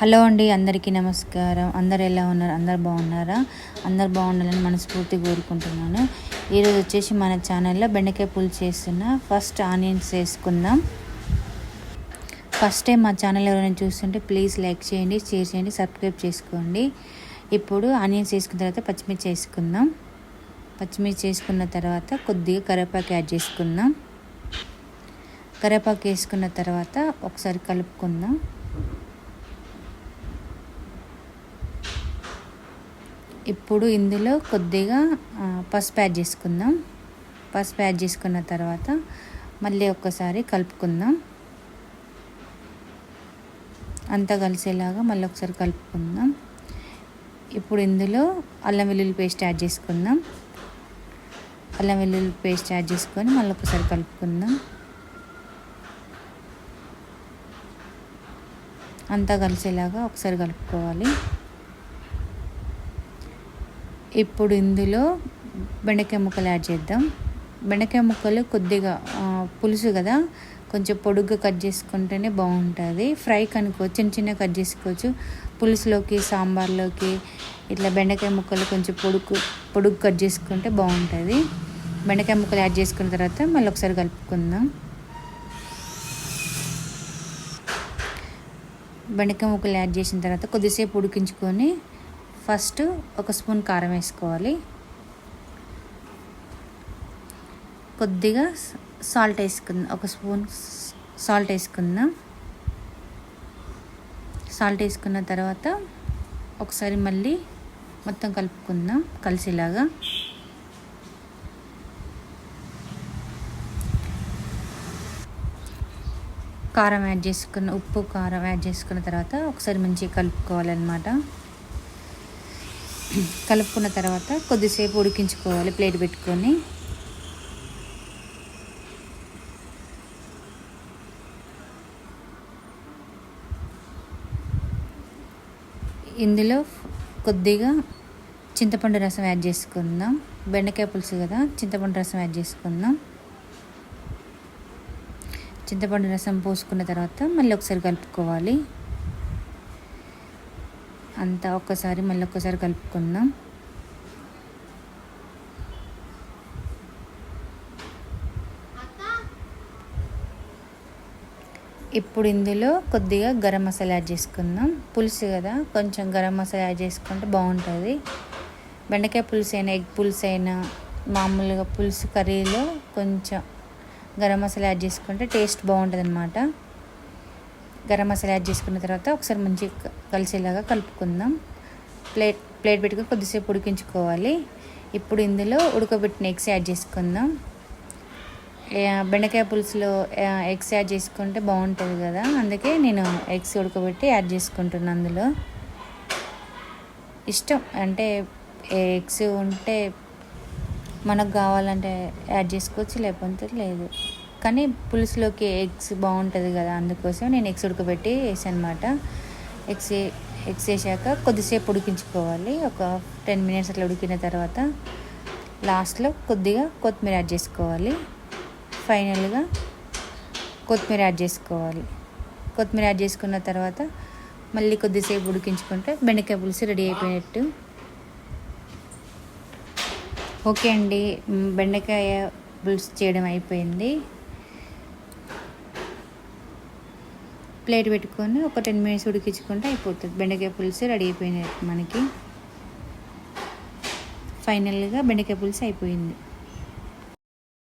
Hello అండి, అందరికీ నమస్కారం. అందరు ఎలా ఉన్నారు? అందరు బాగున్నారా? అందరు బాగుండాలని మనస్ఫూర్తిగా కోరుకుంటున్నాను. ఈరోజు వచ్చేసి మన ఛానల్లో బెండకాయ పులుసు చేస్తున్న. ఫస్ట్ ఆనియన్స్ వేసుకుందాం. ఫస్ట్ టైం మా ఛానల్ ఎవరైనా చూస్తుంటే ప్లీజ్ లైక్ చేయండి, షేర్ చేయండి, సబ్స్క్రైబ్ చేసుకోండి. ఇప్పుడు ఆనియన్స్ వేసుకున్న తర్వాత పచ్చిమిర్చి వేసుకుందాం. పచ్చిమిర్చి వేసుకున్న తర్వాత కొద్దిగా కరివేపాకు యాడ్ చేసుకుందాం. కరివేపాకు వేసుకున్న తర్వాత ఒకసారి కలుపుకుందాం. ఇప్పుడు ఇందులో కొద్దిగా పసుపు యాడ్ చేసుకుందాం. పసుపు యాడ్ చేసుకున్న తర్వాత మళ్ళీ ఒక్కసారి కలుపుకుందాం. అంతా కలిసేలాగా మళ్ళీ ఒకసారి కలుపుకుందాం. ఇప్పుడు ఇందులో అల్లం వెల్లుల్లి పేస్ట్ యాడ్ చేసుకుందాం. అల్లం వెల్లుల్లి పేస్ట్ యాడ్ చేసుకొని మళ్ళీ ఒకసారి కలుపుకుందాం. అంతా కలిసేలాగా ఒకసారి కలుపుకోవాలి. ఇప్పుడు ఇందులో బెండకాయ ముక్కలు యాడ్ చేద్దాం. బెండకాయ ముక్కలు కొద్దిగా పులుసు కదా, కొంచెం పొడుగ్గా కట్ చేసుకుంటేనే బాగుంటుంది. ఫ్రై కనుకో చిన్న చిన్న కట్ చేసుకోవచ్చు. పులుసులోకి, సాంబార్లోకి ఇట్లా బెండకాయ ముక్కలు కొంచెం పొడుగు కట్ చేసుకుంటే బాగుంటుంది. బెండకాయ ముక్కలు యాడ్ చేసుకున్న తర్వాత మళ్ళీ ఒకసారి కలుపుకుందాం. బెండకాయ ముక్కలు యాడ్ చేసిన తర్వాత కొద్దిసేపు ఉడికించుకొని ఫస్ట్ ఒక స్పూన్ కారం వేసుకోవాలి. కొద్దిగా సాల్ట్ వేసుకుందాం. ఒక స్పూన్ సాల్ట్ వేసుకుందాం. సాల్ట్ వేసుకున్న తర్వాత ఒకసారి మళ్ళీ మొత్తం కలుపుకుందాం కలిసేలాగా. కారం యాడ్ చేసుకున్న ఉప్పు కారం యాడ్ చేసుకున్న తర్వాత ఒకసారి మంచిగా కలుపుకోవాలన్నమాట. కలుపుకున్న తర్వాత కొద్దిసేపు ఉడికించుకోవాలి ప్లేట్ పెట్టుకొని. ఇందులో కొద్దిగా చింతపండు రసం యాడ్ చేసుకుందాం. బెండకాయ పులుసు కదా, చింతపండు రసం యాడ్ చేసుకుందాం. చింతపండు రసం పోసుకున్న తర్వాత మళ్ళీ ఒకసారి కలుపుకోవాలి. అంతా మళ్ళీ ఒక్కసారి కలుపుకుందాం. ఇప్పుడు ఇందులో కొద్దిగా గరం మసాలా యాడ్ చేసుకుందాం. పులుసు కదా, కొంచెం గరం మసాలా యాడ్ చేసుకుంటే బాగుంటుంది. బెండకాయ పులుసు అయినా, ఎగ్ పులుసు అయినా, మామూలుగా పులుసు కర్రీలో కొంచెం గరం మసాలా యాడ్ చేసుకుంటే టేస్ట్ బాగుంటుంది అన్నమాట. గరం మసాలా యాడ్ చేసుకున్న తర్వాత ఒకసారి మంచిగా కలిసేలాగా కలుపుకుందాం. ప్లేట్ పెట్టుకొని కొద్దిసేపు ఉడికించుకోవాలి. ఇప్పుడు ఇందులో ఉడకబెట్టిన ఎగ్స్ యాడ్ చేసుకుందాం. బెండకాయ పులుసులో ఎగ్స్ యాడ్ చేసుకుంటే బాగుంటుంది కదా, అందుకే నేను ఎగ్స్ ఉడకబెట్టి యాడ్ చేసుకుంటున్నాను. అందులో ఇష్టం అంటే ఎగ్స్ ఉంటే మనకు కావాలంటే యాడ్ చేసుకోవచ్చు, లేకపోతే లేదు. కానీ పులుసులోకి ఎగ్స్ బాగుంటుంది కదా, అందుకోసం నేను ఎగ్స్ ఉడకబెట్టి వేసాను అనమాట. ఎగ్స్ వేసాక కొద్దిసేపు ఉడికించుకోవాలి. ఒక 10 minutes అట్లా ఉడికిన తర్వాత లాస్ట్లో కొద్దిగా కొత్తిమీర యాడ్ చేసుకోవాలి. ఫైనల్గా కొత్తిమీర యాడ్ చేసుకోవాలి. కొత్తిమీర యాడ్ చేసుకున్న తర్వాత మళ్ళీ కొద్దిసేపు ఉడికించుకుంటే బెండకాయ పులుసు రెడీ అయిపోయినట్టు. ఓకే అండి, బెండకాయ పులుసు చేయడం అయిపోయింది. ప్లేట్ పెట్టుకొని ఒక 10 minutes ఉడికించుకుంటే అయిపోతుంది. బెండకాయ పులుసు రెడీ అయిపోయినట్టు మనకి. ఫైనల్గా బెండకాయ పులుసు అయిపోయింది.